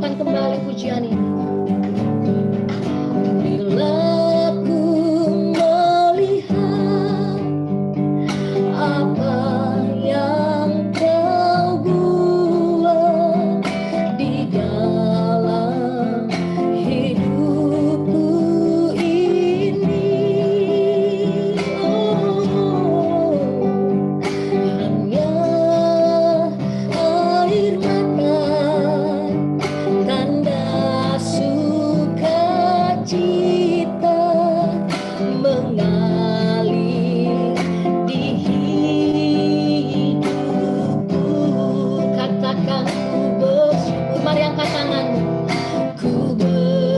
Ciptakan kembali pujian ini. Bila ku melihat apa yang kau buat di dalam hidupku ini, hanya air mata, tanda sukacita mengalir di hidupku. Katakan ku bersyukur, mari angkat tanganmu. Ku bersyukur,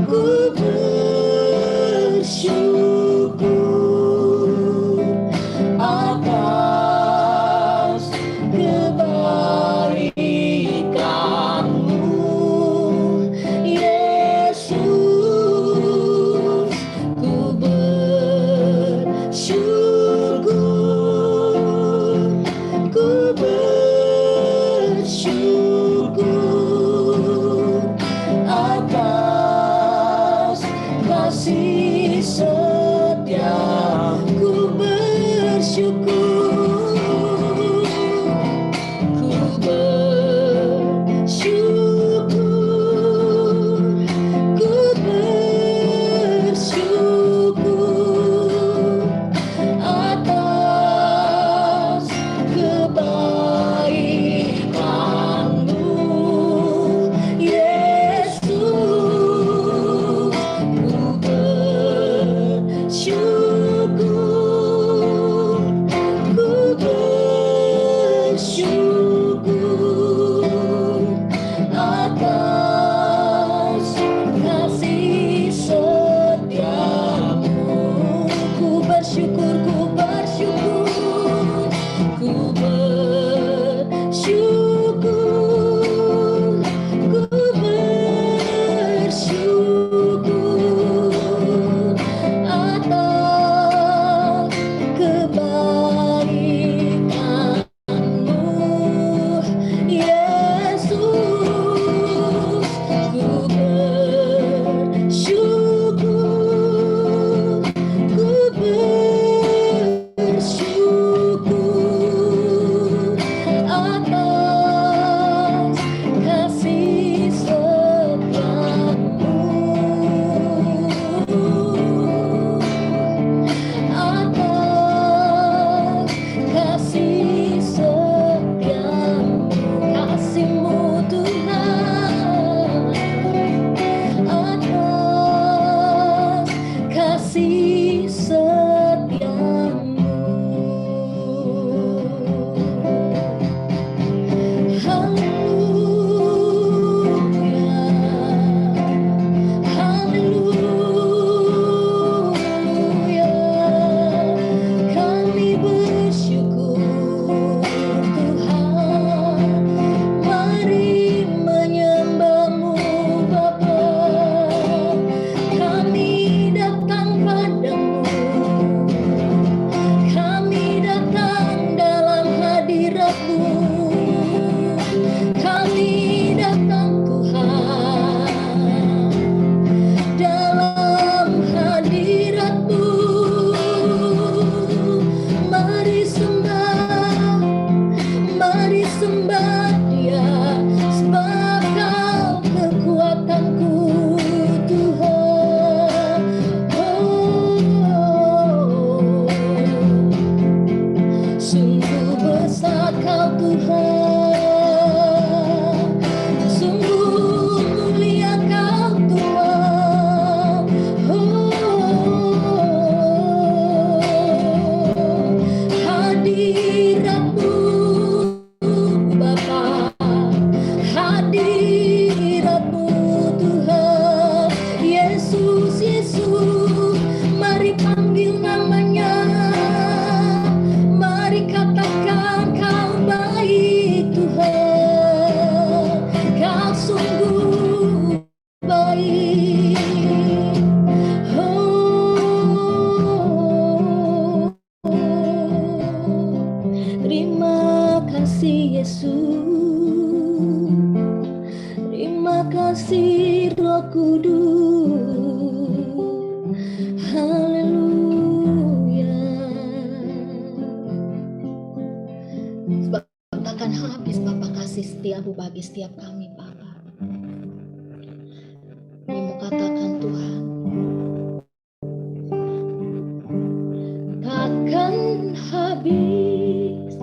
ku bersyukur atas kebaikanmu, Yesus. Ku bersyukur, ku bersyukur atas kasih setia. Ku bersyukur, ku bersyukur, ku bersyukur atas kebaikanmu, Yesus. Ku bersyukur, padamu bagi setiap kami Bapa. Kami mau katakan Tuhan, takkan habis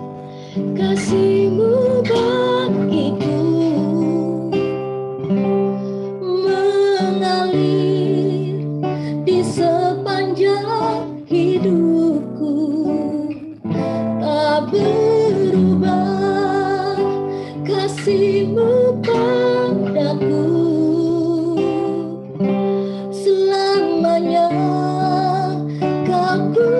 kasih-Mu bagiku, mengalir di sepanjang hidupku, tak berubah kasih-Mu padaku, selamanya Kau ku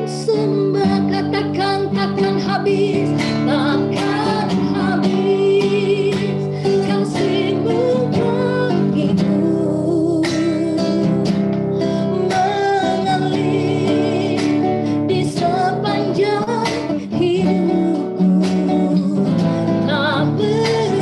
sembah. Katakan takkan habis, takkan habis kasih-Mu bagiku, mengalir di sepanjang hidupku, tak berubah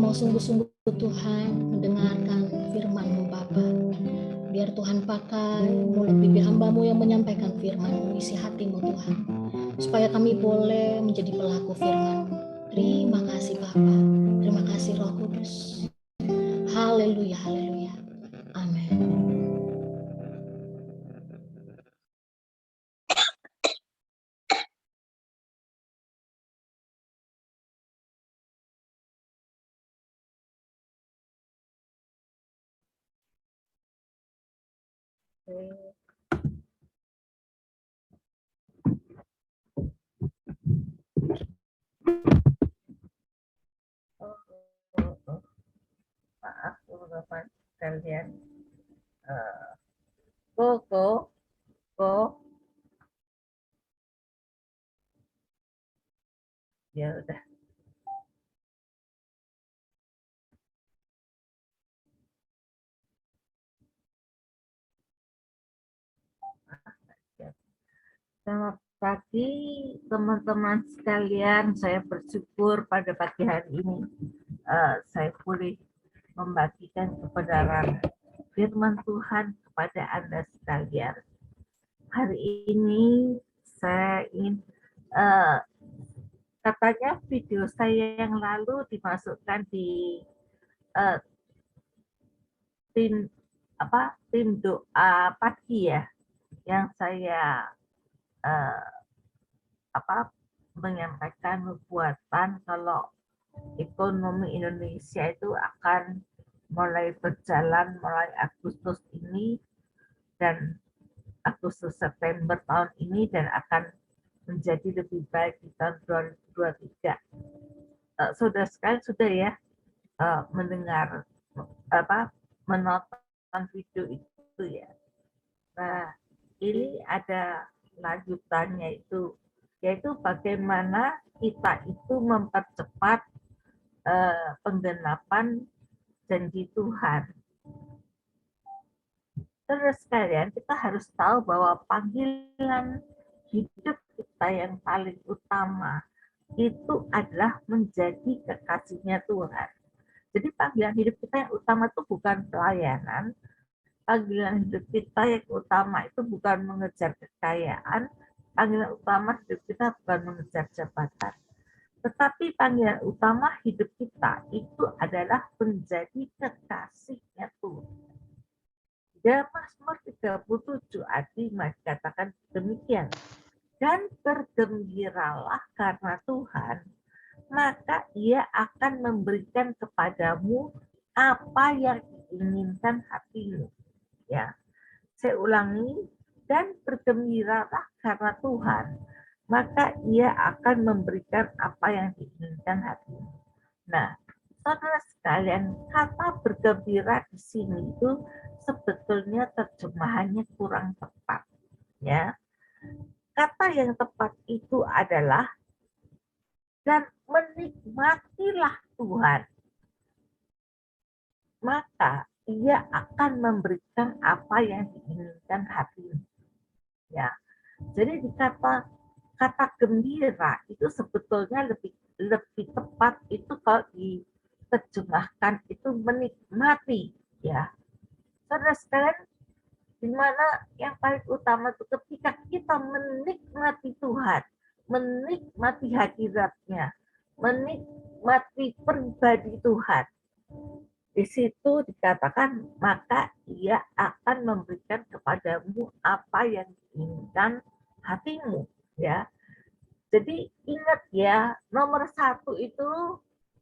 mau sungguh-sungguh Tuhan mendengarkan firman-Mu Bapa. Biar Tuhan pakai mulut bibir hamba-Mu yang menyampaikan firman-Mu, isi hati-Mu Tuhan. Supaya kami boleh menjadi pelaku firman-Mu. Terima kasih Bapa, terima kasih Roh Kudus. Haleluya, haleluya. Amin. Maaf teman-teman sekalian. Go. Ya udah. Selamat pagi teman-teman sekalian. Saya bersyukur pada pagi hari ini saya boleh membagikan kebenaran firman Tuhan kepada Anda sekalian. Hari ini saya ingin katanya video saya yang lalu dimasukkan di tim doa pagi ya, yang saya menyampaikan nubuatan kalau ekonomi Indonesia itu akan mulai berjalan mulai Agustus ini dan Agustus September tahun ini dan akan menjadi lebih baik di tahun 2023. Saudara sekalian sudah ya mendengar menonton video itu ya. Nah, ini ada lanjutannya itu, yaitu bagaimana kita itu mempercepat penggenapan janji Tuhan. Terus sekalian, kita harus tahu bahwa panggilan hidup kita yang paling utama itu adalah menjadi kekasihnya Tuhan. Jadi panggilan hidup kita yang utama itu bukan pelayanan, panggilan hidup kita yang utama itu bukan mengejar kekayaan, panggilan utama hidup kita bukan mengejar jabatan. Tetapi panggilan utama hidup kita itu adalah menjadi kekasihnya Tuhan. Dalam Mazmur 37 ayat 5 dikatakan demikian. Dan bergembiralah karena Tuhan, maka Ia akan memberikan kepadamu apa yang diinginkan hatimu. Ya, saya ulangi, dan bergembiralah karena Tuhan, maka Ia akan memberikan apa yang diinginkan hatimu. Nah, saudara sekalian, kata bergembira di sini itu sebetulnya terjemahannya kurang tepat. Ya, kata yang tepat itu adalah dan menikmatilah Tuhan, maka Ia akan memberikan apa yang diinginkan hatimu. Ya, jadi kata gembira itu sebetulnya lebih tepat itu kalau diterjemahkan itu menikmati, ya. Saudara sekalian, di mana yang paling utama itu ketika kita menikmati Tuhan, menikmati hadirat-Nya, menikmati pribadi Tuhan. Di situ dikatakan maka Ia akan memberikan kepadamu apa yang diinginkan hatimu, ya. Jadi ingat ya, nomor satu itu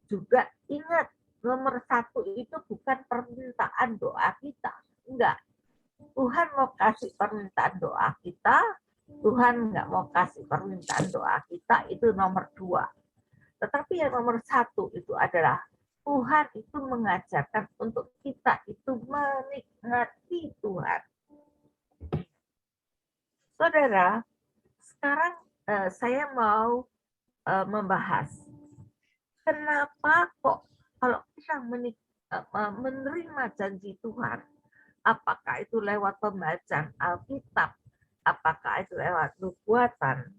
juga ingat, nomor satu itu bukan permintaan doa kita, enggak. Tuhan mau kasih permintaan doa kita, Tuhan nggak mau kasih permintaan doa kita, itu nomor dua. Tetapi yang nomor satu itu adalah Tuhan itu mengajarkan untuk kita itu menikmati Tuhan. Saudara, sekarang saya mau membahas kenapa kok kalau kita menerima janji Tuhan, apakah itu lewat pembacaan Alkitab, apakah itu lewat nubuatan,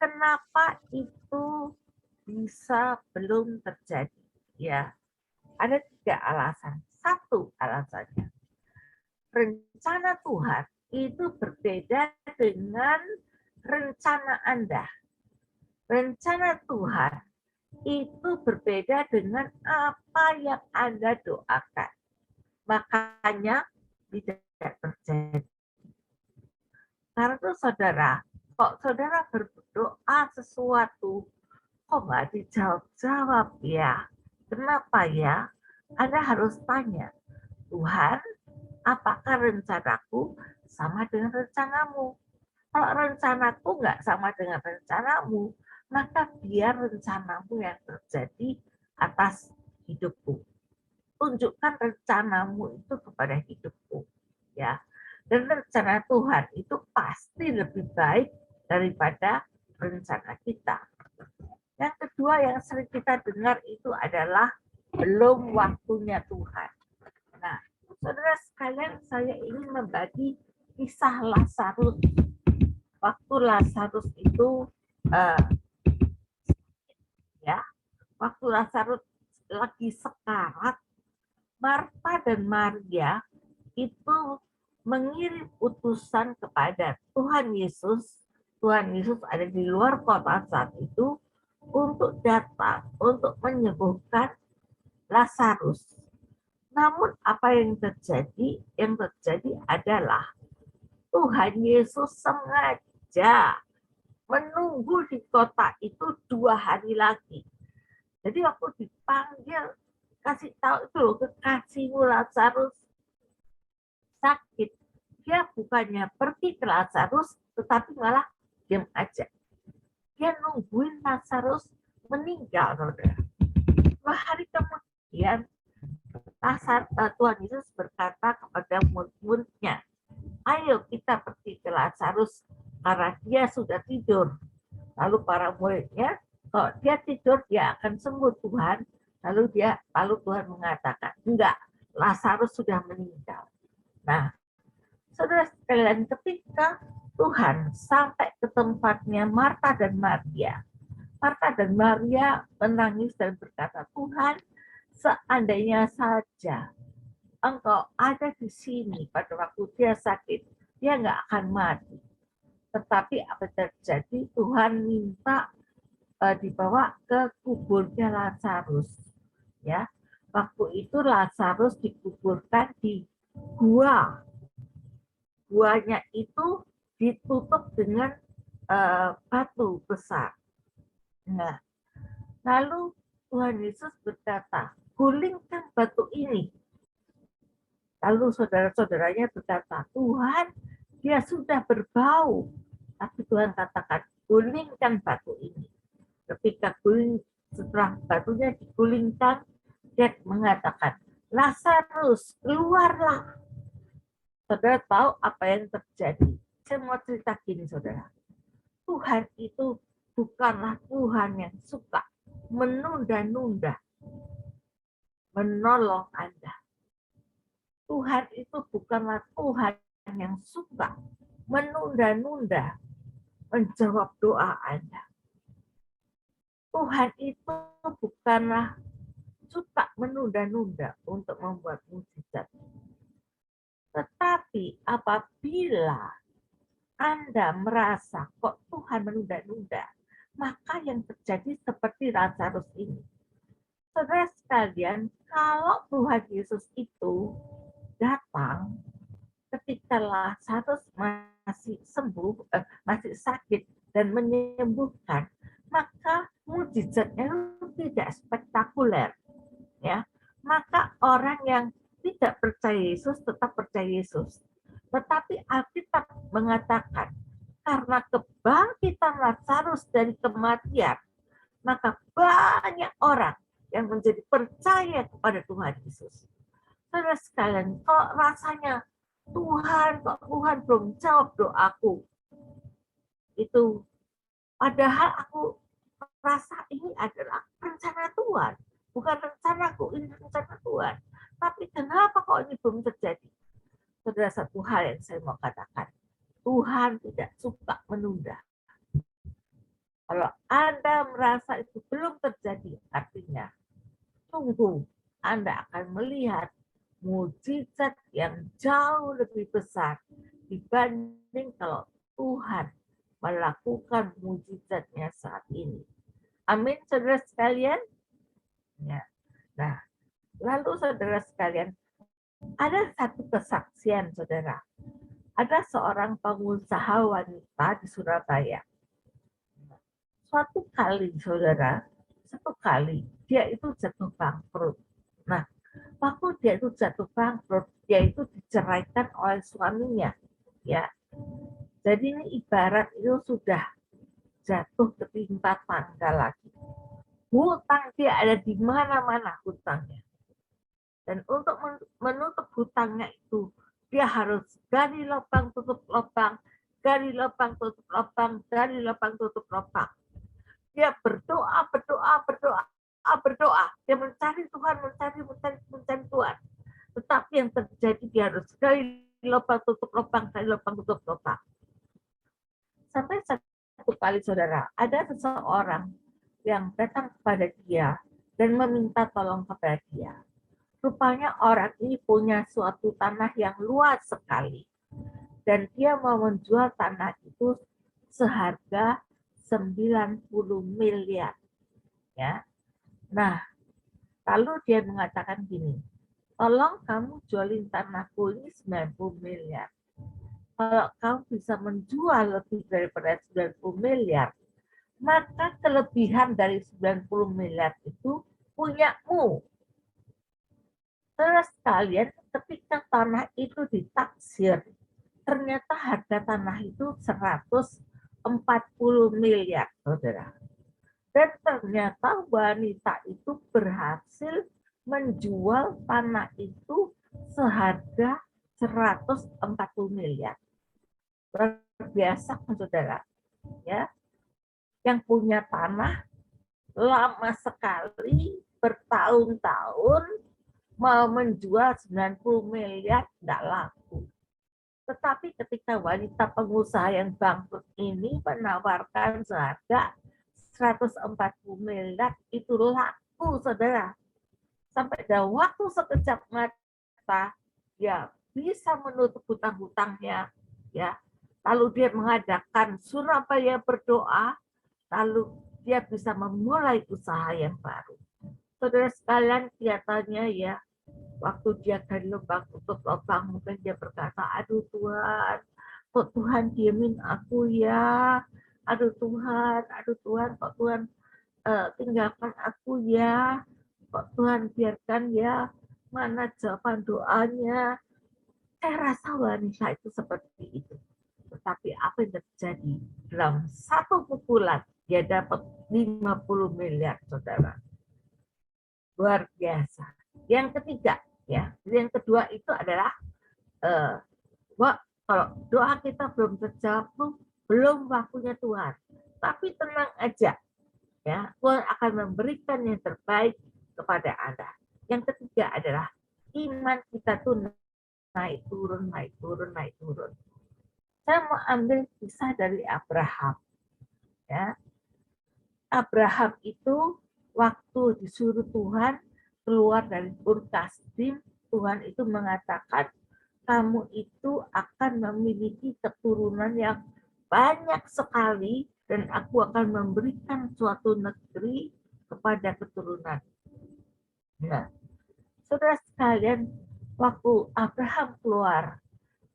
kenapa itu bisa belum terjadi, ya. Ada 3 alasan. Satu alasannya, rencana Tuhan itu berbeda dengan rencana Anda. Rencana Tuhan itu berbeda dengan apa yang Anda doakan. Makanya tidak terjadi. Karena itu saudara, kok saudara berdoa sesuatu, kok nggak dijawab-jawab ya? Kenapa ya? Anda harus tanya, Tuhan, apakah rencanaku sama dengan rencanamu? Kalau rencanaku nggak sama dengan rencanamu, maka biar rencanamu yang terjadi atas hidupku. Tunjukkan rencanamu itu kepada hidupku, ya. Dan rencana Tuhan itu pasti lebih baik daripada rencana kita. Yang kedua yang sering kita dengar itu adalah belum waktunya Tuhan. Nah, saudara sekalian, saya ingin membagi kisah Lazarus. Waktu Lazarus itu ya, waktu Lazarus lagi sekarat, Marta dan Maria itu mengirim utusan kepada Tuhan Yesus. Tuhan Yesus ada di luar kota saat itu untuk datang untuk menyembuhkan Lazarus. Namun apa yang terjadi? Yang terjadi adalah Tuhan Yesus sengaja menunggu di kota itu 2 hari lagi. Jadi waktu dipanggil, kasih tahu itu loh, kekasihmu Lazarus sakit. Dia bukannya pergi ke Lazarus, tetapi malah diam aja. Dia nungguin Lazarus meninggal, saudara. 2 hari kemudian, Tuhan Yesus berkata kepada murid-muridnya, ayo kita pergi ke Lazarus karena dia sudah tidur. Lalu para muridnya, kalau dia tidur dia akan sembuh Tuhan. Lalu Tuhan mengatakan, enggak, Lazarus sudah meninggal. Nah, saudara sekalian, ketika Tuhan sampai ke tempatnya Marta dan Maria, Marta dan Maria menangis dan berkata, Tuhan, seandainya saja Engkau ada di sini pada waktu dia sakit, dia nggak akan mati. Tetapi apa terjadi? Tuhan minta dibawa ke kuburnya Lazarus. Ya, waktu itu Lazarus dikuburkan di gua. Guanya itu ditutup dengan batu besar. Nah, lalu Tuhan Yesus berkata, gulingkan batu ini. Lalu saudara-saudaranya berkata, Tuhan, dia sudah berbau. Tapi Tuhan katakan, gulingkan batu ini. Ketika setelah batunya digulingkan, dia mengatakan, Lazarus, keluarlah. Saudara tahu apa yang terjadi? Saya mau cerita gini, saudara. Tuhan itu bukanlah Tuhan yang suka menunda-nunda menolong Anda. Tuhan itu bukanlah Tuhan yang suka menunda-nunda menjawab doa Anda. Tuhan itu bukanlah suka menunda-nunda untuk membuat mukjizat. Tetapi apabila Anda merasa kok Tuhan menunda-nunda, maka yang terjadi seperti Lazarus ini. Saudara sekalian, kalau Tuhan Yesus itu datang ketika Lazarus masih sembuh, masih sakit dan menyembuhkan, maka mukjizatnya tidak spektakuler, ya. Maka orang yang tidak percaya Yesus tetap percaya Yesus. Tetapi Alkitab mengatakan karena kebangkitan Lazarus dari kematian, maka banyak orang yang menjadi percaya kepada Tuhan Yesus. Saudara sekalian, kalau rasanya Tuhan belum jawab doaku, itu padahal aku rasa ini adalah rencana Tuhan, bukan rencanaku, ini rencana Tuhan. Tapi kenapa kok ini belum terjadi? Saudara, satu hal yang saya mau katakan, Tuhan tidak suka menunda. Kalau Anda merasa itu belum terjadi, artinya tunggu, Anda akan melihat mujizat yang jauh lebih besar dibanding kalau Tuhan melakukan mujizatnya saat ini. Amin, saudara sekalian. Ya. Nah, lalu saudara sekalian, ada satu kesaksian, saudara. Ada seorang pengusaha wanita di Surabaya. Suatu kali, saudara, satu kali dia itu jatuh bangkrut. Nah, waktu dia itu jatuh bangkrut, dia itu diceraikan oleh suaminya. Ya, jadi ini ibarat itu sudah jatuh ketimpa tangga lagi. Hutang dia ada di mana-mana hutangnya. Dan untuk menutup hutangnya itu, dia harus gali lubang, tutup lubang, gali lubang, tutup lubang, gali lubang, tutup lubang. Dia berdoa, berdoa, berdoa, berdoa. Dia mencari Tuhan, mencari Tuhan. Tetapi yang terjadi dia harus gali lubang, tutup lubang, gali lubang, tutup lubang. Sampai satu kali, saudara, ada seseorang yang datang kepada dia dan meminta tolong kepada dia. Rupanya orang ini punya suatu tanah yang luas sekali. Dan dia mau menjual tanah itu seharga 90 miliar. Ya. Nah, lalu dia mengatakan gini, tolong kamu jualin tanahku ini 90 miliar. Kalau kamu bisa menjual lebih daripada 90 miliar, maka kelebihan dari 90 miliar itu punyamu. Terus sekalian, ketika tanah itu ditaksir, ternyata harga tanah itu 140 miliar, saudara. Dan ternyata wanita itu berhasil menjual tanah itu seharga 140 miliar. Luar biasa, saudara. Ya, yang punya tanah lama sekali, bertahun-tahun, mau menjual 90 miliar tidak laku. Tetapi ketika wanita pengusaha yang bangkrut ini menawarkan seharga 140 miliar, itu laku, saudara. Sampai dalam waktu sekejap mata, dia bisa menutup hutang-hutangnya. Ya. Lalu dia mengadakan Surabaya berdoa, lalu dia bisa memulai usaha yang baru. Saudara sekalian, kelihatannya ya, waktu dia gali lubang, tutup lubang, mungkin dia berkata, aduh Tuhan, kok Tuhan diemin aku ya, aduh Tuhan, kok Tuhan tinggalkan aku ya, kok Tuhan biarkan ya, mana jawaban doanya. Saya rasa wanita itu seperti itu. Tetapi apa yang terjadi? Dalam satu pukulan, dia dapat 50 miliar, saudara. Luar biasa. Yang ketiga, ya, yang kedua itu adalah kalau doa kita belum terjawab, belum waktunya Tuhan. Tapi tenang aja, ya, Tuhan akan memberikan yang terbaik kepada Anda. Yang ketiga adalah iman kita tuh naik turun, naik turun, naik turun. Saya mau ambil kisah dari Abraham. Ya, Abraham itu waktu disuruh Tuhan keluar dari Ur Kasdim, Tuhan itu mengatakan, kamu itu akan memiliki keturunan yang banyak sekali dan aku akan memberikan suatu negeri kepada keturunan. Nah, saudara sekalian, waktu Abraham keluar,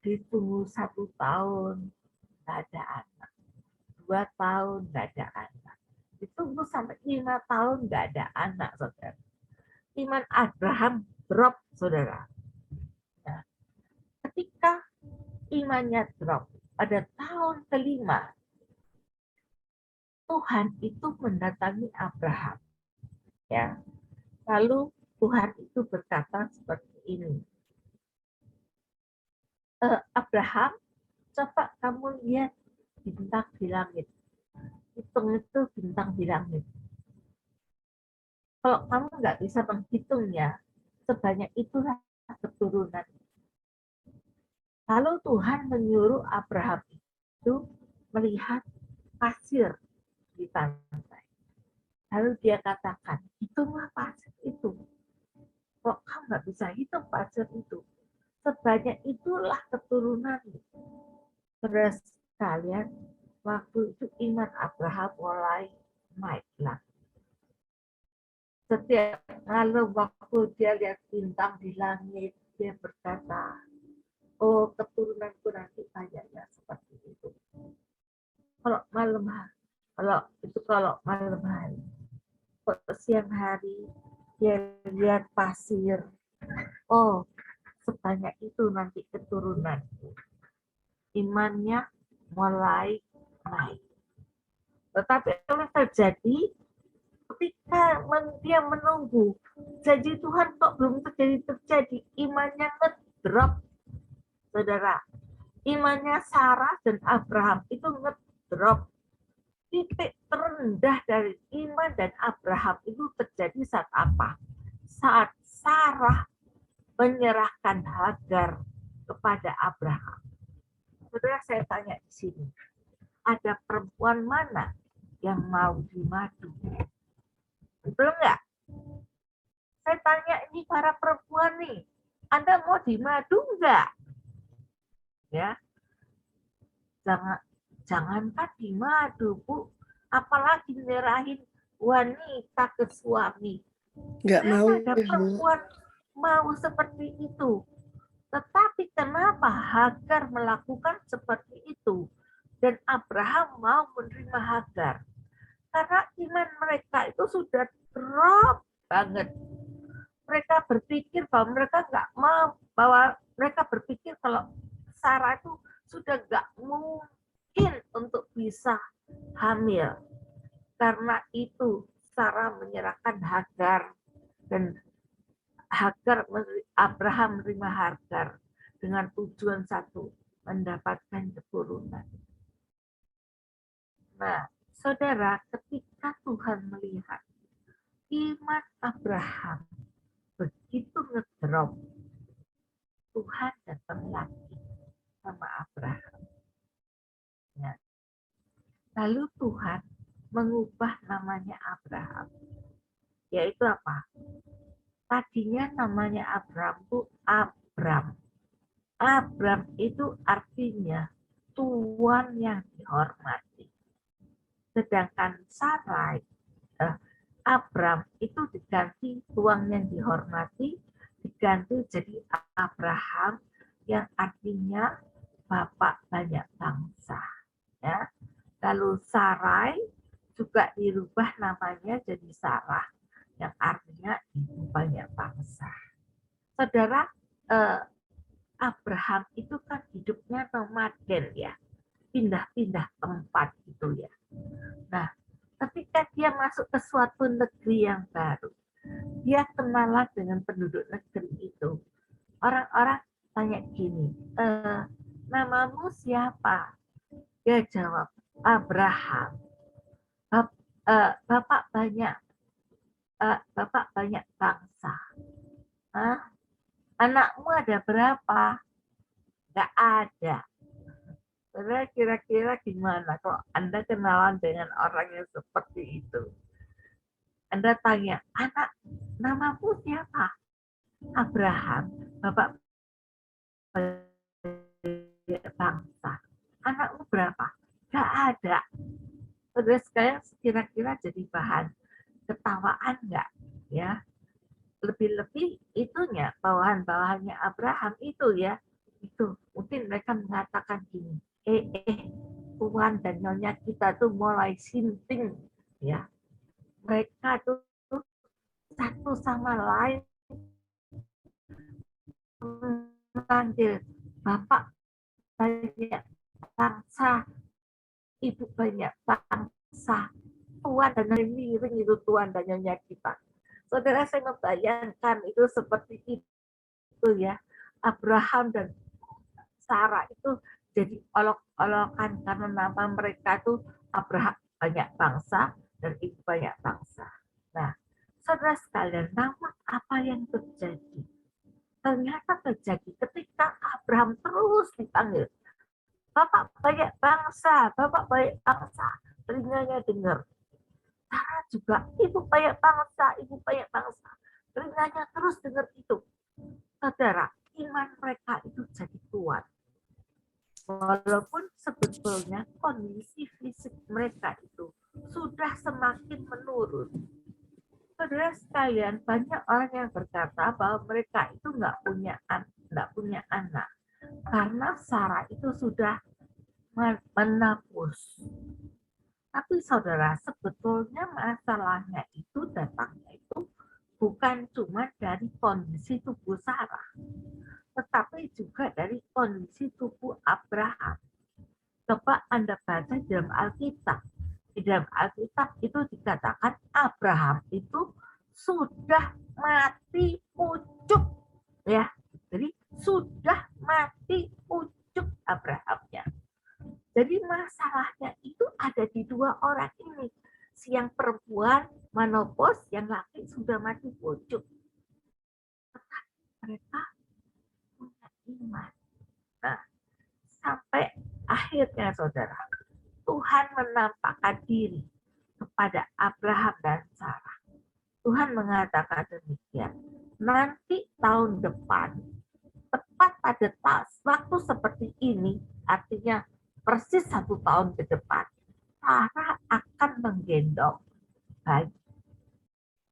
ditunggu 1 tahun, nggak ada anak. 2 tahun, nggak ada anak. Ditunggu sampai 5 tahun, nggak ada anak, saudara. Iman Abraham drop, saudara. Nah, ketika imannya drop, pada tahun kelima, Tuhan itu mendatangi Abraham. Ya, lalu Tuhan itu berkata seperti ini, Abraham, coba kamu lihat bintang di langit. Hitung itu bintang di langit. Kalau kamu nggak bisa menghitungnya, sebanyak itulah keturunan. Lalu Tuhan menyuruh Abraham itu melihat pasir di pantai. Lalu dia katakan, hitunglah pasir itu. Kok kamu nggak bisa hitung pacar itu? Sebanyak itulah keturunan. Saudara sekalian, waktu itu iman Abraham mulai naiklah. Setiap malam waktu dia lihat bintang di langit, dia berkata, oh keturunanku nanti banyaknya seperti itu. Kalau malam hari, kalau malam hari, siang hari dia lihat pasir, oh sebanyak itu nanti keturunanku. Imannya mulai naik. Tetapi yang terjadi ketika dia menunggu janji Tuhan kok belum terjadi, imannya ngedrop, saudara. Imannya Sarah dan Abraham itu ngedrop. Titik terendah dari iman dan Abraham itu terjadi saat apa? Saat Sarah menyerahkan Hagar kepada Abraham. Saudara, saya tanya di sini, ada perempuan mana yang mau dimadu? Betul nggak? Saya tanya ini para perempuan nih, Anda mau dimadu nggak? Ya, jangankan dimadu, Bu, apalagi nyerahin wanita ke suami. Nggak mau. Ada perempuan mau seperti itu. Tetapi kenapa Hagar melakukan seperti itu? Dan Abraham mau menerima Hagar? Karena iman mereka itu sudah drop banget. Mereka berpikir bahwa mereka nggak mau, bahwa mereka berpikir kalau Sarah itu sudah nggak mungkin untuk bisa hamil. Karena itu Sarah menyerahkan Hagar dan Abraham menerima Hagar dengan tujuan satu, mendapatkan keturunan. Nah, saudara, ketika Tuhan melihat iman Abraham begitu ngedrop, Tuhan datang lagi sama Abraham. Ya. Lalu Tuhan mengubah namanya Abraham. Yaitu apa? Tadinya namanya Abraham itu Abram. Abram itu artinya tuan yang dihormati. Sedangkan Sarai, Abram itu diganti tuan yang dihormati, diganti jadi Abraham yang artinya bapak banyak bangsa. Ya. Lalu Sarai juga dirubah namanya jadi Sarah yang artinya ibu banyak bangsa. Saudara, Abraham itu kan hidupnya nomaden ya, pindah-pindah tempat gitu ya. Nah, ketika dia masuk ke suatu negeri yang baru, dia kenalan dengan penduduk negeri itu. Orang-orang tanya gini, namamu siapa? Dia jawab, Abraham. Bapak banyak bangsa. Anakmu ada berapa? Nggak ada. Kira-kira gimana kalau Anda kenalan dengan orang yang seperti itu? Anda tanya, anak, namamu siapa? Abraham. Bapak bangsa. Anakmu berapa? Nggak ada. Saudara sekalian, kira-kira jadi bahan ketawaan nggak? Ya, lebih-lebih itunya bawahan-bawahannya Abraham itu ya, itu mungkin mereka mengatakan gini, tuan dan nyonya kita tuh mulai sinting ya, mereka tuh satu sama lain memanggil bapak banyak bangsa, ibu banyak bangsa, tuan dan miring itu tuan dan nyonya kita. Saudara, saya membayangkan itu seperti itu ya. Abraham dan Sarah itu jadi olok-olokan karena nama mereka itu Abraham banyak bangsa dan ibu banyak bangsa. Nah, saudara sekalian, namun apa yang terjadi? Ternyata terjadi ketika Abraham terus dipanggil. Bapak banyak bangsa, Bapak banyak bangsa. Telinganya dengar. Sarah juga, ibu banyak bangsa, ibu banyak bangsa. telinganya terus dengar itu. Saudara, iman mereka itu jadi kuat. Walaupun sebetulnya kondisi fisik mereka itu sudah semakin menurun. Saudara sekalian, banyak orang yang berkata bahwa mereka itu nggak punya anak karena Sarah itu sudah menapus. Tapi saudara, sebetulnya masalahnya itu datangnya itu bukan cuma dari kondisi tubuh Sarah, tetapi juga dari kondisi tubuh Abraham. Coba Anda baca di dalam Alkitab. Di dalam Alkitab itu dikatakan Abraham itu sudah mati pucuk. Ya, jadi sudah mati pucuk Abrahamnya. Jadi masalahnya itu ada di dua orang ini. Si yang perempuan menopos, yang laki sudah mati pucuk. Tetapi mereka punya iman. Nah, sampai akhirnya saudara, Tuhan menampakkan diri kepada Abraham dan Sarah. Tuhan mengatakan demikian. Nanti tahun depan, tepat pada waktu seperti ini, artinya persis 1 tahun ke depan, Sarah akan menggendong bayi.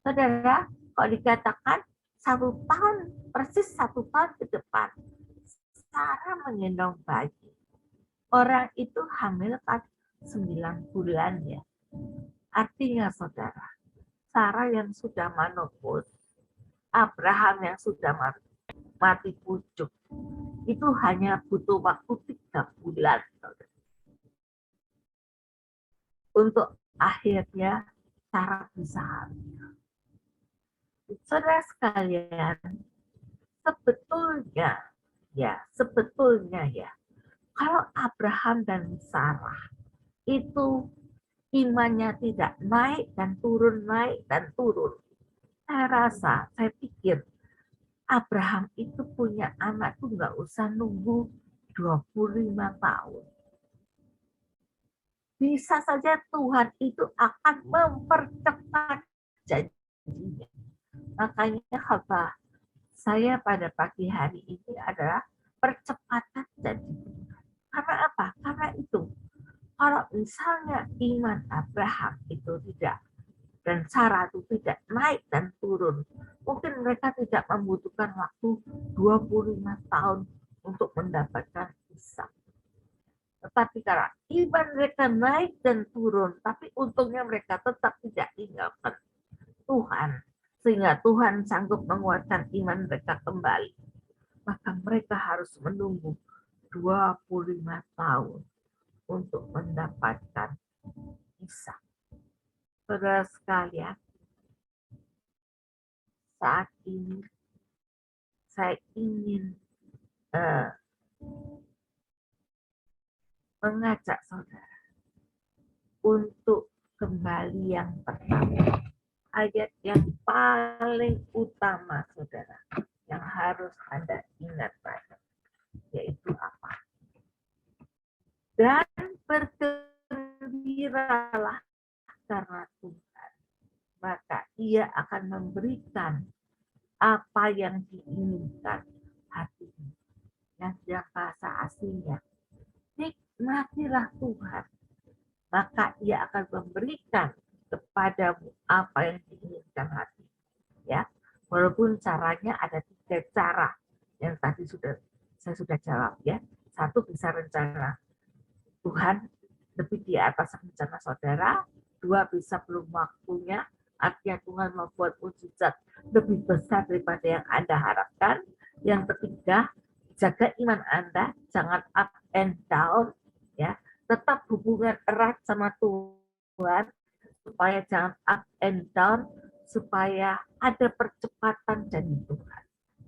Saudara, kalau dikatakan 1 tahun, persis 1 tahun ke depan, Sarah menggendong bayi. Orang itu hamil kan 9 bulan ya. Artinya saudara, Sarah yang sudah menopause, Abraham yang sudah mati pucuk, itu hanya butuh waktu 3 bulan. Saudara. Untuk akhirnya Sarah bisa hamil. Saudara sekalian, sebetulnya ya, kalau Abraham dan Sarah itu imannya tidak naik dan turun, saya pikir Abraham itu punya anak tuh nggak usah nunggu 25 tahun. Bisa saja Tuhan itu akan mempercepat janjinya. Makanya khotbah saya pada pagi hari ini adalah percepatan janji Tuhan. Karena apa? Karena itu, kalau misalnya iman Abraham itu tidak dan Sarah itu tidak naik dan turun, mungkin mereka tidak membutuhkan waktu 25 tahun untuk mendapatkan Ishak. Tetapi karena iman mereka naik dan turun, tapi untungnya mereka tetap tidak tinggalkan Tuhan, sehingga Tuhan sanggup menguatkan iman mereka kembali. Maka mereka harus menunggu 25 tahun untuk mendapatkan Ishak. Saudara sekalian, saat ini saya ingin mengajak saudara untuk kembali yang pertama. Ayat yang paling utama saudara yang harus Anda ingat pada, yaitu apa? Dan bergembiralah karena Tuhan, maka Ia akan memberikan apa yang diinginkan hatimu. Yang dalam bahasa aslinya, nikmatilah Tuhan, maka Ia akan memberikan kepadamu apa yang diinginkan hati. Ya, walaupun caranya ada 3 cara yang tadi saya sudah jawab ya. 1 bisa rencana Tuhan lebih di atas rencana saudara. 2 bisa belum waktunya, artinya Tuhan membuat mujizat lebih besar daripada yang Anda harapkan. Yang ketiga, jaga iman Anda, jangan up and down, ya. Tetap hubungan erat sama Tuhan, supaya jangan up and down, supaya ada percepatan dari Tuhan.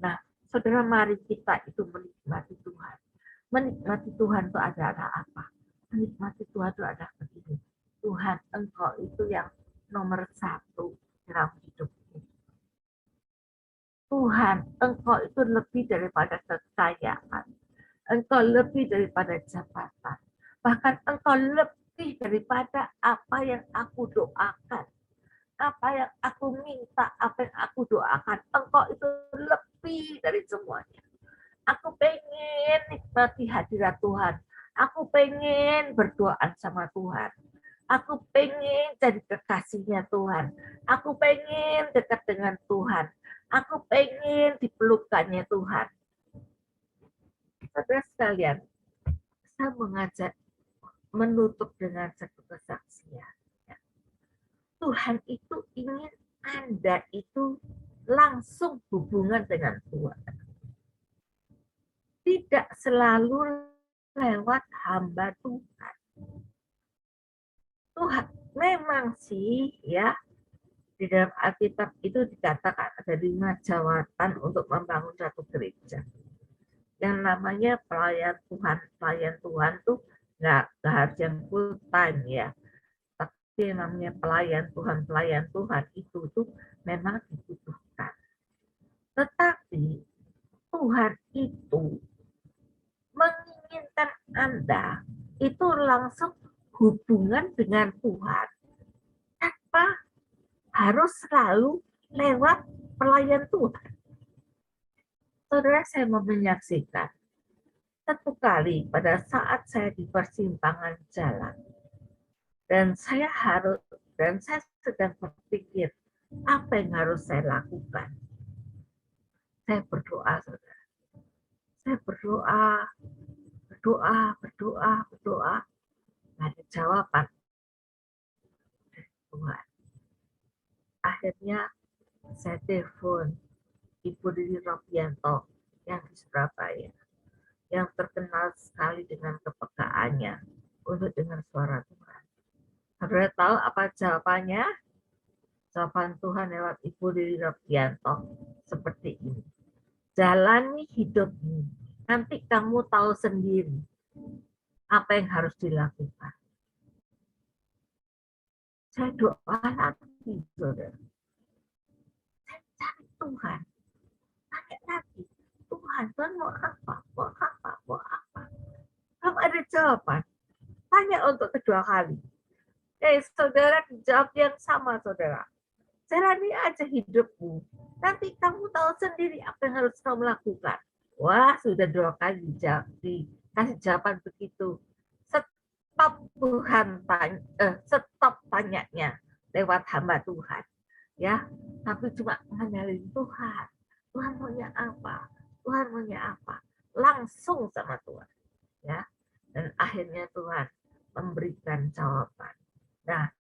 Nah, saudara, mari kita itu menikmati Tuhan. Menikmati Tuhan itu adalah apa? Menikmati Tuhan itu adalah begini. Tuhan, Engkau itu yang nomor 1 dalam hidupku. Tuhan, Engkau itu lebih daripada kekayaan. Engkau lebih daripada jabatan. Bahkan Engkau lebih daripada apa yang aku doakan. apa yang aku minta, apa yang aku doakan, Engkau itu lebih dari semuanya. Aku pengen nikmati hadirat Tuhan. Aku pengen berdoa sama Tuhan. Aku pengen jadi kekasihnya Tuhan. Aku pengen dekat dengan Tuhan. Aku pengen dipelukannya Tuhan. Saudara sekalian, saya mengajak menutup dengan satu kesaksian. Tuhan itu ingin Anda itu langsung hubungan dengan Tuhan. Tidak selalu lewat hamba Tuhan. Tuhan memang sih ya, di dalam Alkitab itu dikatakan ada 5 jawatan untuk membangun satu gereja. Yang namanya pelayan Tuhan tuh nggak harus yang full time ya. Tapi yang namanya pelayan Tuhan itu tuh memang dibutuhkan. Tetapi Tuhan itu menginginkan Anda itu langsung hubungan dengan Tuhan tanpa harus selalu lewat pelayan Tuhan. Saudara, saya mau menyaksikan satu kali pada saat saya di persimpangan jalan dan saya sedang berpikir apa yang harus saya lakukan. Saya berdoa, saudara. Saya berdoa, nggak ada jawaban Tuhan. Akhirnya saya telepon Ibu Didi Robianto yang di Surabaya, yang terkenal sekali dengan kepekaannya untuk dengar suara Tuhan. Saudara tahu apa jawabannya? Jawaban Tuhan lewat Ibu Didi Robianto seperti ini. Jalani hidupmu, nanti kamu tahu sendiri apa yang harus dilakukan. Saya doa lagi, saudara. Saya cari Tuhan. Tanya lagi, Tuhan mau apa? Belum ada jawaban. Tanya untuk kedua kali. Saudara dijawab yang sama, saudara. Jalani aja hidupmu. Nanti kamu tahu sendiri apa yang harus kamu lakukan. Wah, sudah 2 kali dikasih jawaban begitu. Stop tanyanya lewat hamba Tuhan. Ya, tapi cuma nganyalin Tuhan. Tuhan maunya apa? Langsung sama Tuhan. Ya, dan akhirnya Tuhan memberikan jawaban. Nah,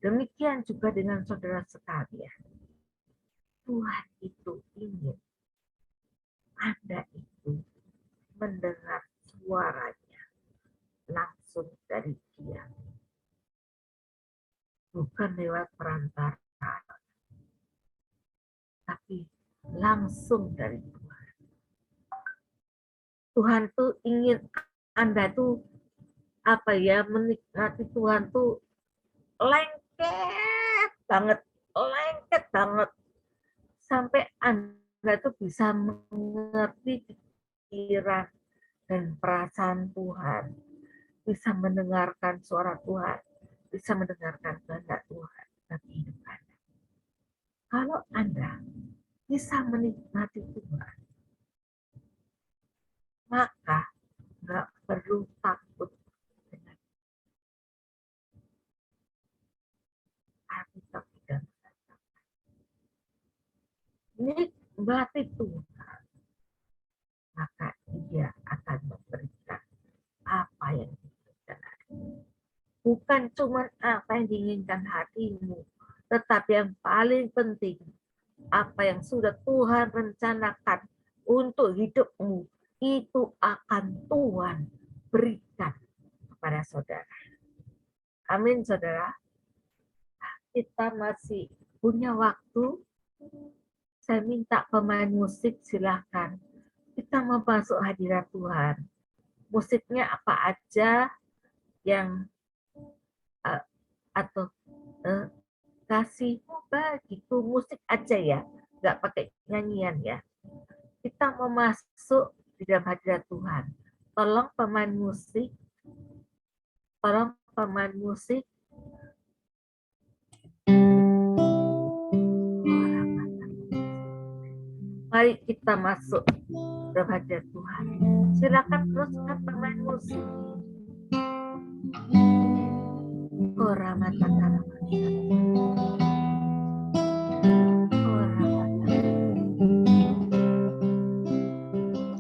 demikian juga dengan saudara sekalian. Tuhan itu ingin Anda itu mendengar suaranya langsung dari Dia. Bukan lewat perantara, tapi langsung dari Tuhan. Tuhan tuh ingin Anda tuh menikmati Tuhan tuh lengket banget sampai Anda tuh bisa mengerti pikiran dan perasaan Tuhan, bisa mendengarkan suara Tuhan, bisa mendengarkan kehendak Tuhan bagi hidup Anda. Kalau Anda bisa menikmati Tuhan, maka nggak perlu takut dengan Alkitab dan nikmati Tuhan, maka Dia akan memberikan apa yang diinginkan hatimu. Bukan cuma apa yang diinginkan hatimu, tetapi yang paling penting, apa yang sudah Tuhan rencanakan untuk hidupmu, itu akan Tuhan berikan kepada saudara. Amin, saudara. Kita masih punya waktu. Saya minta pemain musik, silahkan. Kita mau masuk hadirat Tuhan. Musiknya apa aja yang kasihmu bagiku, musik aja ya, nggak pakai nyanyian ya. Kita mau masuk di dalam hadirat Tuhan. Tolong pemain musik. Mari kita masuk kepada Tuhan. Silakan teruskan bermain musik. Ora mata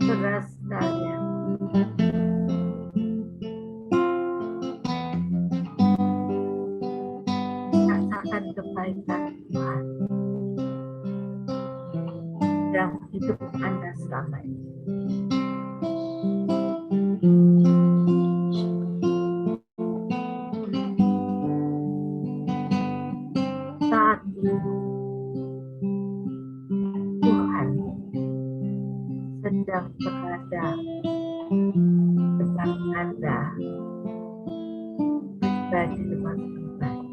saudara sekalian, rasakan kebaikan Tuhan dalam hidup Anda selama ini. Saat ini Tuhan sedang berada depan Anda pribadi dengan pribadi.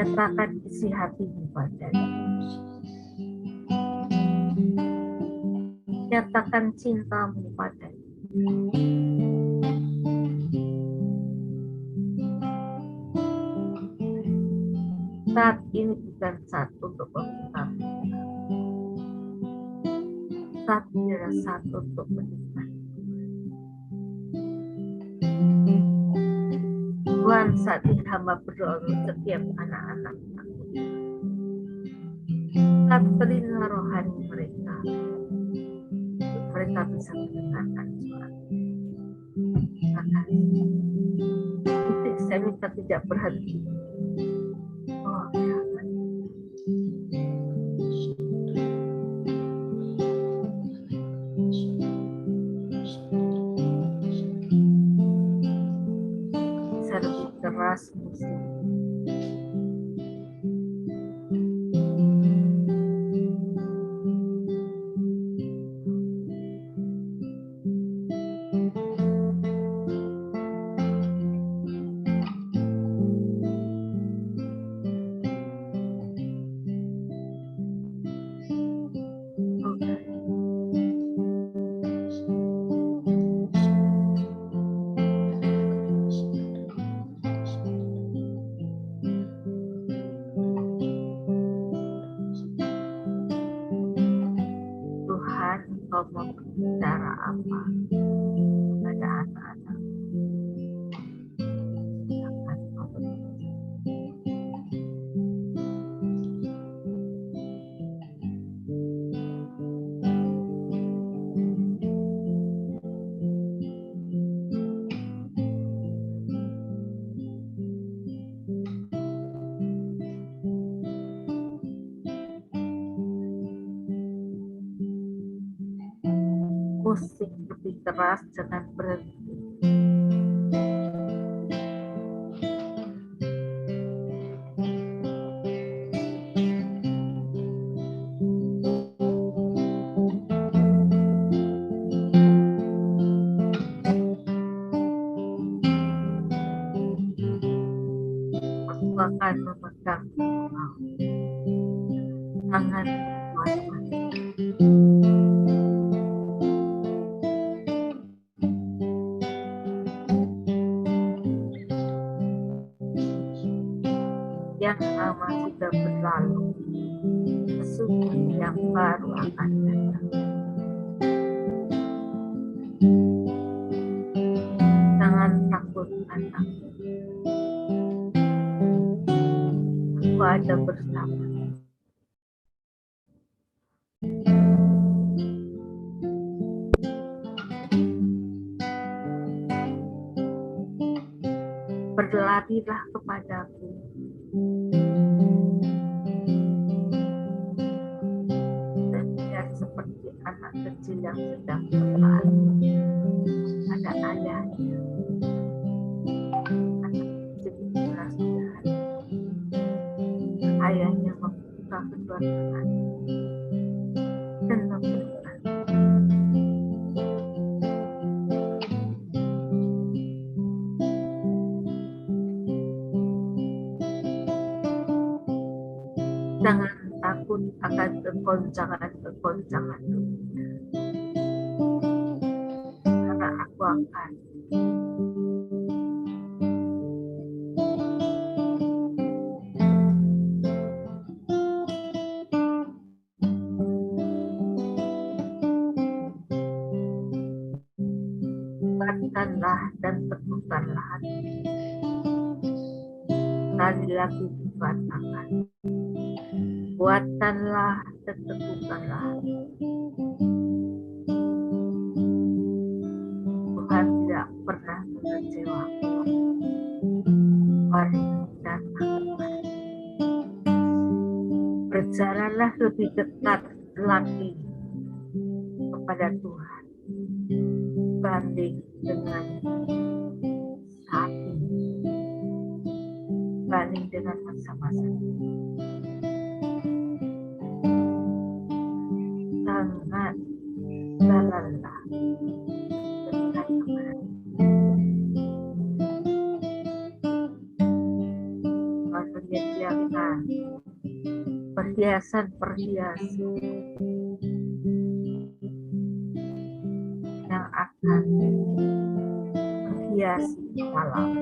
Nyatakan isi hatimu padanya. Nyatakan cintamu padanya. Saat ini bukan saat untuk meminta, saat ini adalah saat untuk menikmati. Tuhan, saat ini hamba berdoa untuk setiap anak-anak aku. Saat telinga rohani mereka, untuk mereka bisa mendengarkan suara. Terima kasih. Titik saya minta tidak berhenti. Oh, ya. Bisa lebih keras musik. Tuhan, Engkau mau berbicara apa kepada anak-anak? Silakan Engkau berbicara. Musik lebih keras, jangan berhenti. Aku akan memegang tangan Tuhan. Yang lama sudah berlalu, sesungguhnya yang baru akan datang. Jangan takut anak, aku ada bersama. Berlarilah kepadaku. Dan biar seperti anak kecil yang sedang berlari pada ayahnya. Anak kecil itu sudah ada. Ayahnya membuka kedua tangannya dan memberikan. Jangan takut akan kegoncangan dunia, karena aku akan Kuatkanlah dan teguhkanlah hati. Sekali lagi dikatakan, kuatkanlah dan teguhkanlah hati. Tuhan tidak pernah mengecewakan. Mari datang, berjalanlah lebih dekat lagi kepada Tuhan banding dengan saat ini, banding dengan masa-masa ini. Sangat jalanlah dekat kepada Tuhan, menyediakan perhiasan-perhiasan yang akan menghiasi malam.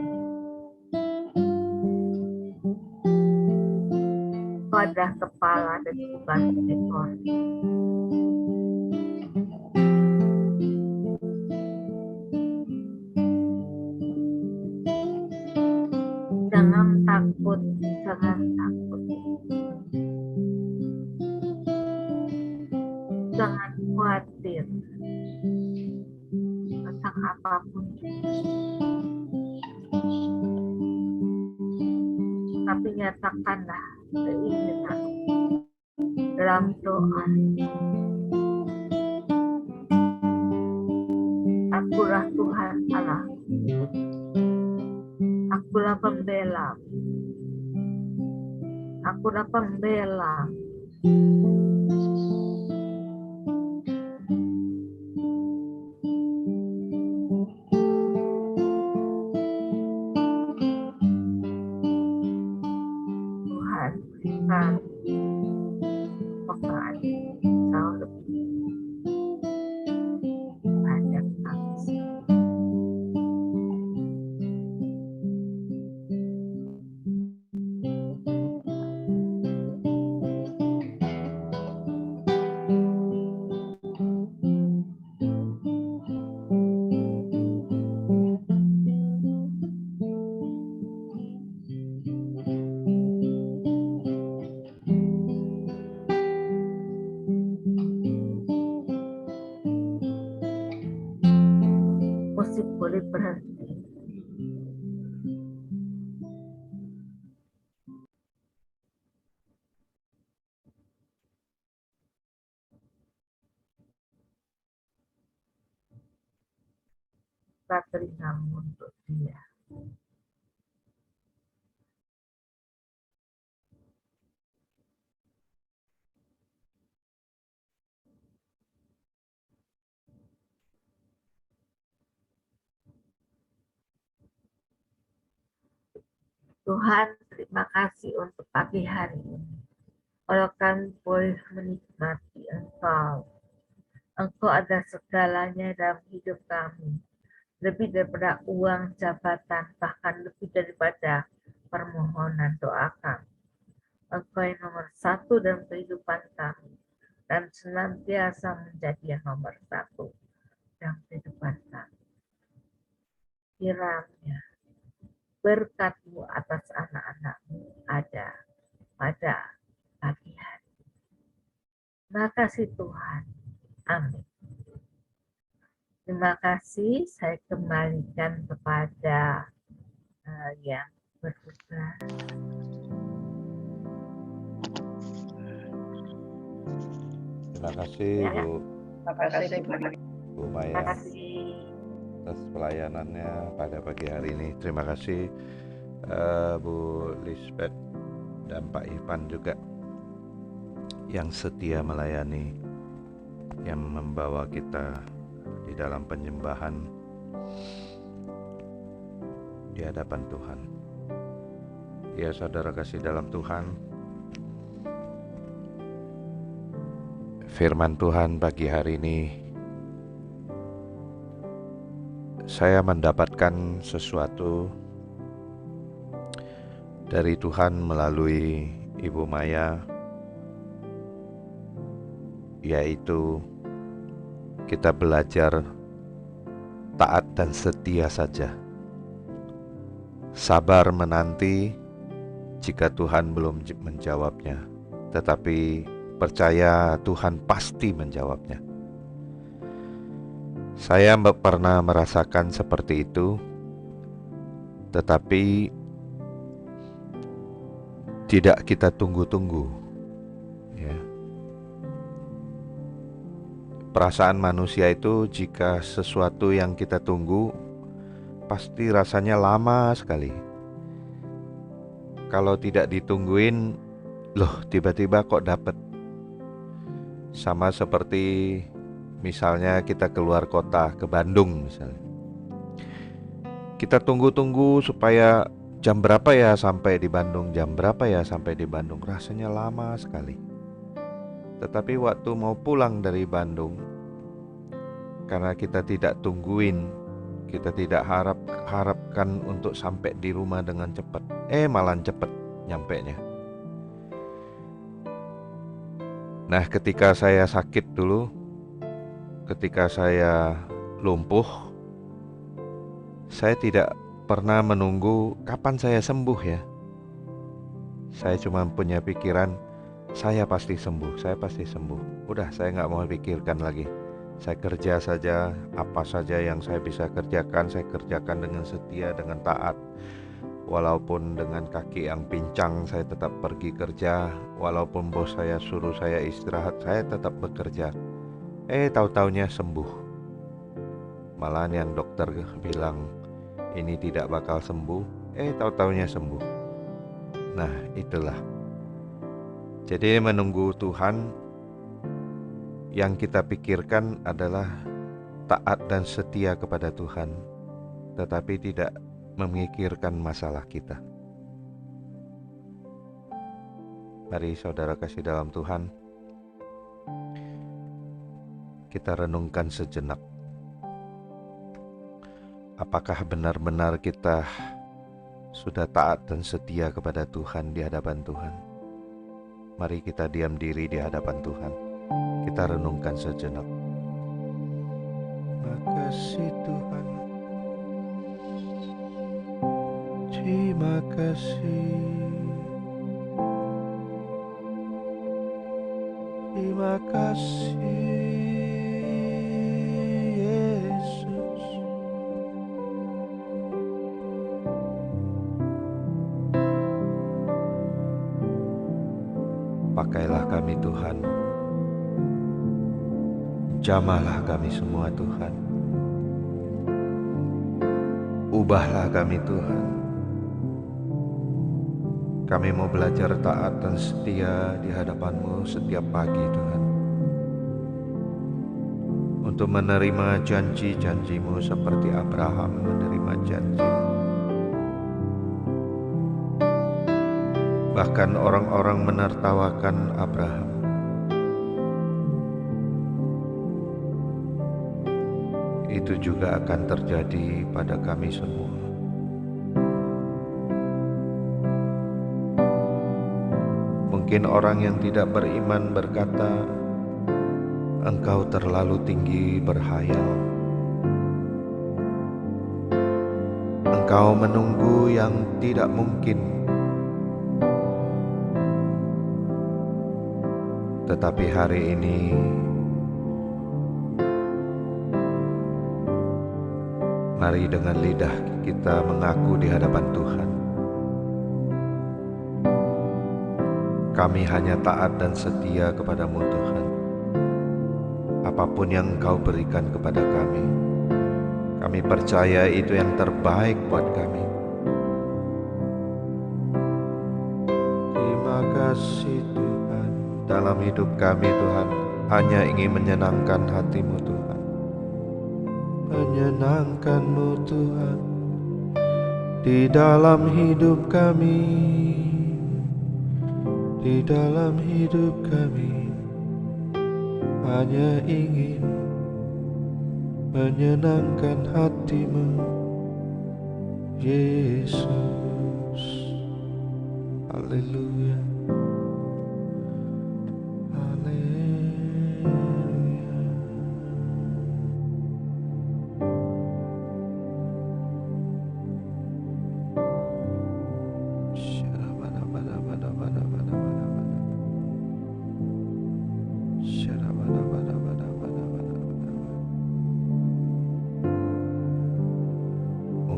Pada kepala dan bukan ekor. Jangan takut, jangan takut. Jangan khawatir tentang apapun. Tapi nyatakanlah keinginan dalam doa. Akulah Tuhan Allah. Akulah pembela. Akulah pembela. Tuhan berikan pekaan jauh lebih banyak kasih. Musik boleh berhenti. Kita teringat untuk Dia. Tuhan, terima kasih untuk pagi hari ini. Kalau kami boleh menikmati Engkau. Engkau ada segalanya dalam hidup kami. Lebih daripada uang, jabatan, bahkan lebih daripada permohonan doa kami. Engkau yang nomor satu dalam kehidupan kami. Dan senantiasa menjadi yang nomor satu dalam kehidupan kami. Kiranya berkat-Mu atas anak-anak-Mu ada pada pagi hari. Terima kasih Tuhan. Amin. Terima kasih. Saya kembalikan kepada yang bertugas. Terima kasih Ya. Bu Terima kasih. Bu Terima Maya kasih. atas pelayanannya pada pagi hari ini. Terima kasih Bu Lisbeth dan Pak Ivan juga yang setia melayani, yang membawa kita di dalam penyembahan di hadapan Tuhan. Ya saudara kasih dalam Tuhan, firman Tuhan pagi hari ini saya mendapatkan sesuatu dari Tuhan melalui Ibu Maya, yaitu kita belajar taat dan setia saja. Sabar menanti jika Tuhan belum menjawabnya, tetapi percaya Tuhan pasti menjawabnya. Saya pernah merasakan seperti itu, tetapi tidak kita tunggu-tunggu. Ya. Perasaan manusia itu jika sesuatu yang kita tunggu, pasti rasanya lama sekali. Kalau tidak ditungguin, loh tiba-tiba kok dapet. Sama seperti misalnya kita keluar kota ke Bandung misalnya. Kita tunggu-tunggu supaya jam berapa ya sampai di Bandung, jam berapa ya sampai di Bandung. Rasanya lama sekali. Tetapi waktu mau pulang dari Bandung, karena kita tidak tungguin, kita tidak harapkan untuk sampai di rumah dengan cepat. Malah cepat nyampenya. Nah, ketika saya sakit dulu, ketika saya lumpuh, saya tidak pernah menunggu kapan saya sembuh ya. Saya cuma punya pikiran, saya pasti sembuh, saya pasti sembuh. Udah, saya gak mau pikirkan lagi. Saya kerja saja, apa saja yang saya bisa kerjakan, saya kerjakan dengan setia, dengan taat. Walaupun dengan kaki yang pincang, saya tetap pergi kerja. Walaupun bos saya suruh saya istirahat, saya tetap bekerja. Tahu-taunya sembuh. Malahan yang dokter bilang ini tidak bakal sembuh, tahu-taunya sembuh. Nah, itulah. Jadi menunggu Tuhan, yang kita pikirkan adalah taat dan setia kepada Tuhan, tetapi tidak memikirkan masalah kita. Mari saudara kasih dalam Tuhan, kita renungkan sejenak. Apakah benar-benar kita sudah taat dan setia kepada Tuhan di hadapan Tuhan? Mari kita diam diri di hadapan Tuhan. Kita renungkan sejenak. Makasih Tuhan. Terima kasih. Terima kasih Yesus. Pakailah kami Tuhan. Jamahlah kami semua Tuhan. Ubahlah kami Tuhan. Kami mau belajar taat dan setia di hadapan-Mu setiap pagi Tuhan. Untuk menerima janji-janji-Mu seperti Abraham menerima janji. Bahkan orang-orang menertawakan Abraham. Itu juga akan terjadi pada kami semua. Mungkin orang yang tidak beriman berkata, engkau terlalu tinggi berhayal. Engkau menunggu yang tidak mungkin. Tetapi hari ini, mari dengan lidah kita mengaku di hadapan Tuhan. Kami hanya taat dan setia kepada-Mu Tuhan. Apapun yang Engkau berikan kepada kami, kami percaya itu yang terbaik buat kami. Terima kasih Tuhan. Dalam hidup kami Tuhan, hanya ingin menyenangkan hati-Mu Tuhan. Menyenangkan-Mu Tuhan di dalam hidup kami. Di dalam hidup kami hanya ingin menyenangkan hatimu, Yesus. Haleluya, haleluya.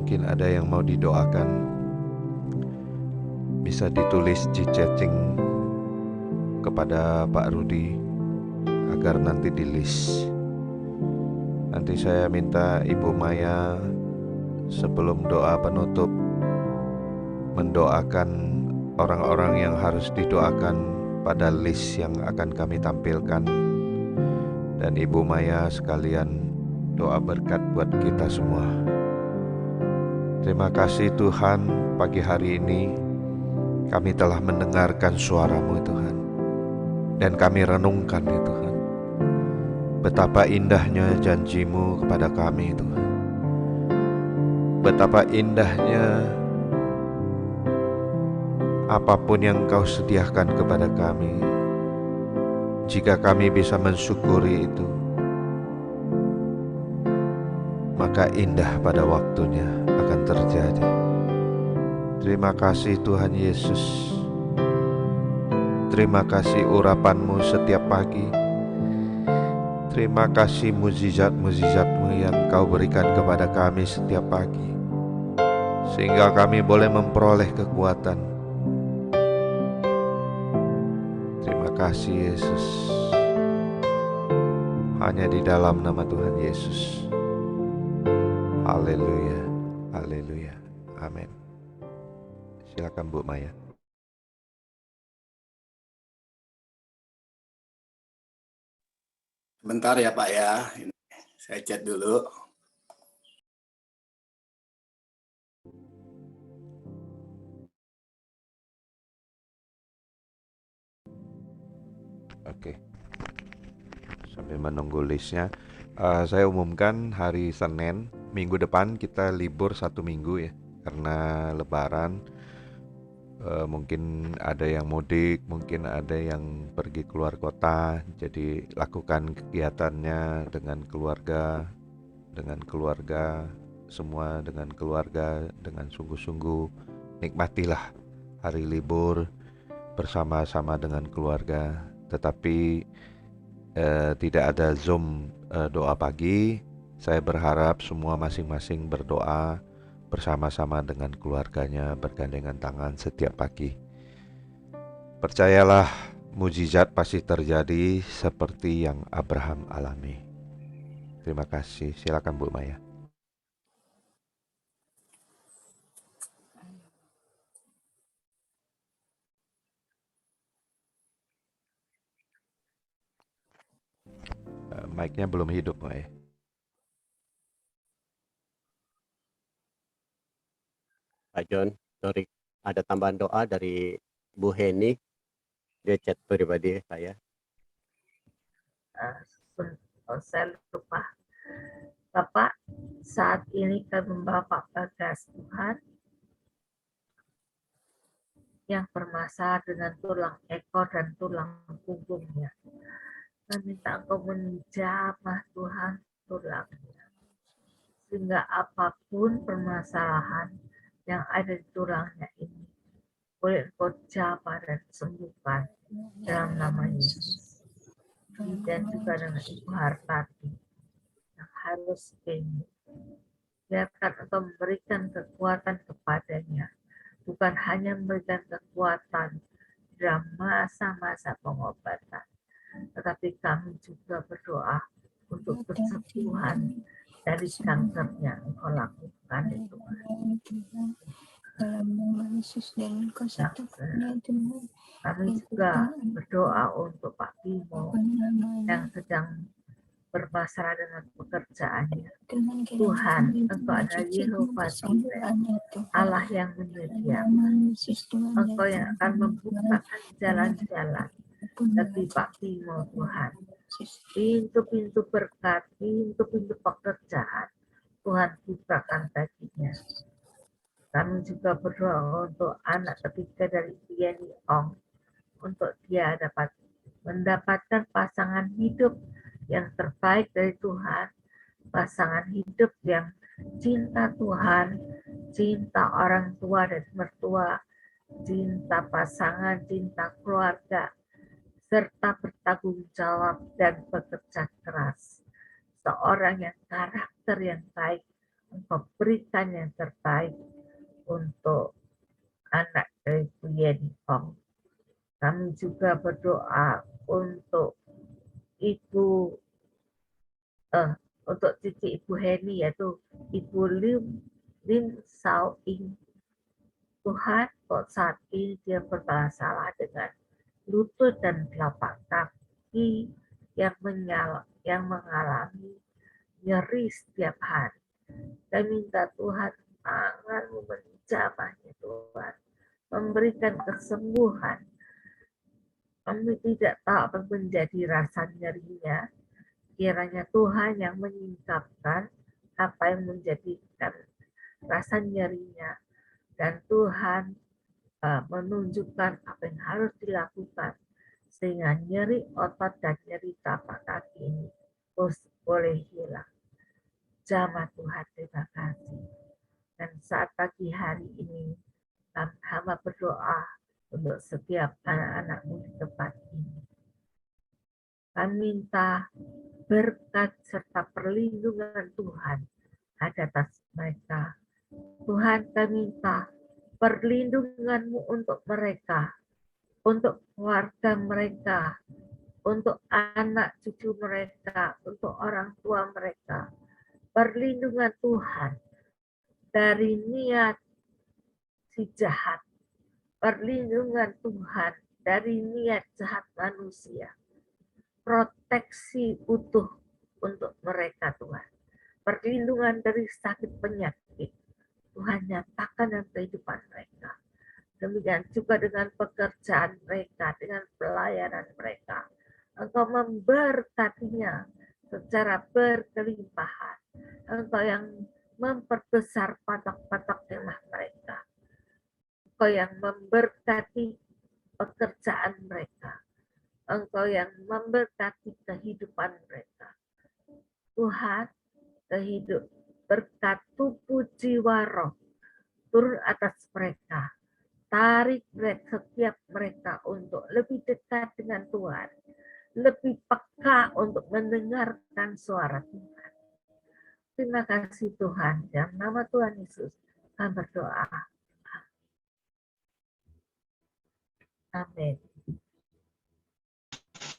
Mungkin ada yang mau didoakan, bisa ditulis di chatting kepada Pak Rudi agar nanti di list. Nanti saya minta Ibu Maya sebelum doa penutup mendoakan orang-orang yang harus didoakan pada list yang akan kami tampilkan. Dan Ibu Maya sekalian doa berkat buat kita semua. Terima kasih Tuhan, pagi hari ini kami telah mendengarkan suara-Mu Tuhan. Dan kami renungkan ya Tuhan, betapa indahnya janji-Mu kepada kami Tuhan. Betapa indahnya apapun yang Engkau sediakan kepada kami. Jika kami bisa mensyukuri itu, maka indah pada waktunya akan terjadi. Terima kasih Tuhan Yesus. Terima kasih urapan-Mu setiap pagi. Terima kasih mukjizat-mukjizat-Mu yang Kau berikan kepada kami setiap pagi, sehingga kami boleh memperoleh kekuatan. Terima kasih Yesus. Hanya di dalam nama Tuhan Yesus. Haleluya, haleluya, amin. Silakan Bu Maya. Bentar ya Pak ya, saya chat dulu. Oke, sambil menunggu listnya, saya umumkan hari Senin minggu depan kita libur 1 minggu ya, karena Lebaran. Mungkin ada yang mudik, mungkin ada yang pergi keluar kota. Jadi lakukan kegiatannya dengan keluarga, semua dengan keluarga, dengan sungguh-sungguh. Nikmatilah hari libur bersama-sama dengan keluarga. Tetapi tidak ada Zoom doa pagi. Saya berharap semua masing-masing berdoa bersama-sama dengan keluarganya, bergandengan tangan setiap pagi. Percayalah, mukjizat pasti terjadi seperti yang Abraham alami. Terima kasih. Silakan Bu Maya. Mic-nya belum hidup, Maya. Pak John, sorry, ada tambahan doa dari Bu Heni, dia chat pribadi saya. Saya lupa. Bapak, saat ini kami membawa Pak Bagas Tuhan yang bermasalah dengan tulang ekor dan tulang punggungnya. Kami minta Engkau menjamah Tuhan tulangnya, sehingga apapun permasalahan yang ada di tulangnya ini boleh Engkau jamah dan sembuhkan dalam nama Yesus. Dan juga dengan Ibu Hartati yang harus ini, biarkan Engkau memberikan kekuatan kepadanya, bukan hanya memberikan kekuatan dalam masa-masa pengobatan, tetapi kami juga berdoa untuk kesembuhan dari kankernya Engkau lakukan itu. Kami juga berdoa untuk Pak Bimo yang sedang bermasalah dengan pekerjaannya. Tuhan, Engkau adalah Yehova Jireh, Allah yang menyediakan. Engkau yang akan membukakan jalan-jalan bagi Pak Bimo, Tuhan. pintu-pintu berkat, pintu-pintu pekerjaan Tuhan bukakan baginya. Kami juga berdoa untuk anak ketiga dari Yeni Ong, untuk dia dapat mendapatkan pasangan hidup yang terbaik dari Tuhan, pasangan hidup yang cinta Tuhan, cinta orang tua dan mertua, cinta pasangan, cinta keluarga, serta bertanggung jawab dan bekerja keras. Seorang yang karakter yang baik, Engkau berikan yang terbaik untuk anak dari Bu Yeni Ong. Kami juga berdoa untuk untuk cici Ibu Heni, yaitu Ibu Lim Sao Ing. Tuhan, kok saat ini dia bermasalah dengan lutut dan telapak kaki yang mengalami nyeri setiap hari. Dan minta Tuhan tangan-Mu menjamahnya Tuhan, memberikan kesembuhan. Kami tidak tahu apa menjadi rasa nyerinya. Kiranya Tuhan yang menyingkapkan apa yang menjadikan rasa nyerinya. Dan Tuhan menunjukkan apa yang harus dilakukan sehingga nyeri otot dan nyeri tapak kaki ini boleh hilang. Jamah Tuhan, terima kasih. Dan saat pagi hari ini hamba berdoa untuk setiap anak-anak-Mu di tempat ini. Kami minta berkat serta perlindungan Tuhan ada atas mereka. Tuhan, kami minta perlindungan-Mu untuk mereka, untuk keluarga mereka, untuk anak cucu mereka, untuk orang tua mereka. Perlindungan Tuhan dari niat si jahat, perlindungan Tuhan dari niat jahat manusia, proteksi utuh untuk mereka Tuhan, perlindungan dari sakit penyakit, Tuhan nyatakan dalam kehidupan mereka. Demikian juga dengan pekerjaan mereka, dengan pelayanan mereka. Engkau memberkatinya secara berkelimpahan. Engkau yang memperbesar patok-patok kemah mereka. Engkau yang memberkati pekerjaan mereka. Engkau yang memberkati kehidupan mereka. Tuhan, berkat tubuh jiwa roh turun atas mereka. Tarik setiap mereka untuk lebih dekat dengan Tuhan, lebih peka untuk mendengarkan suara Tuhan. Terima kasih Tuhan, dalam nama Tuhan Yesus kami berdoa. Amin.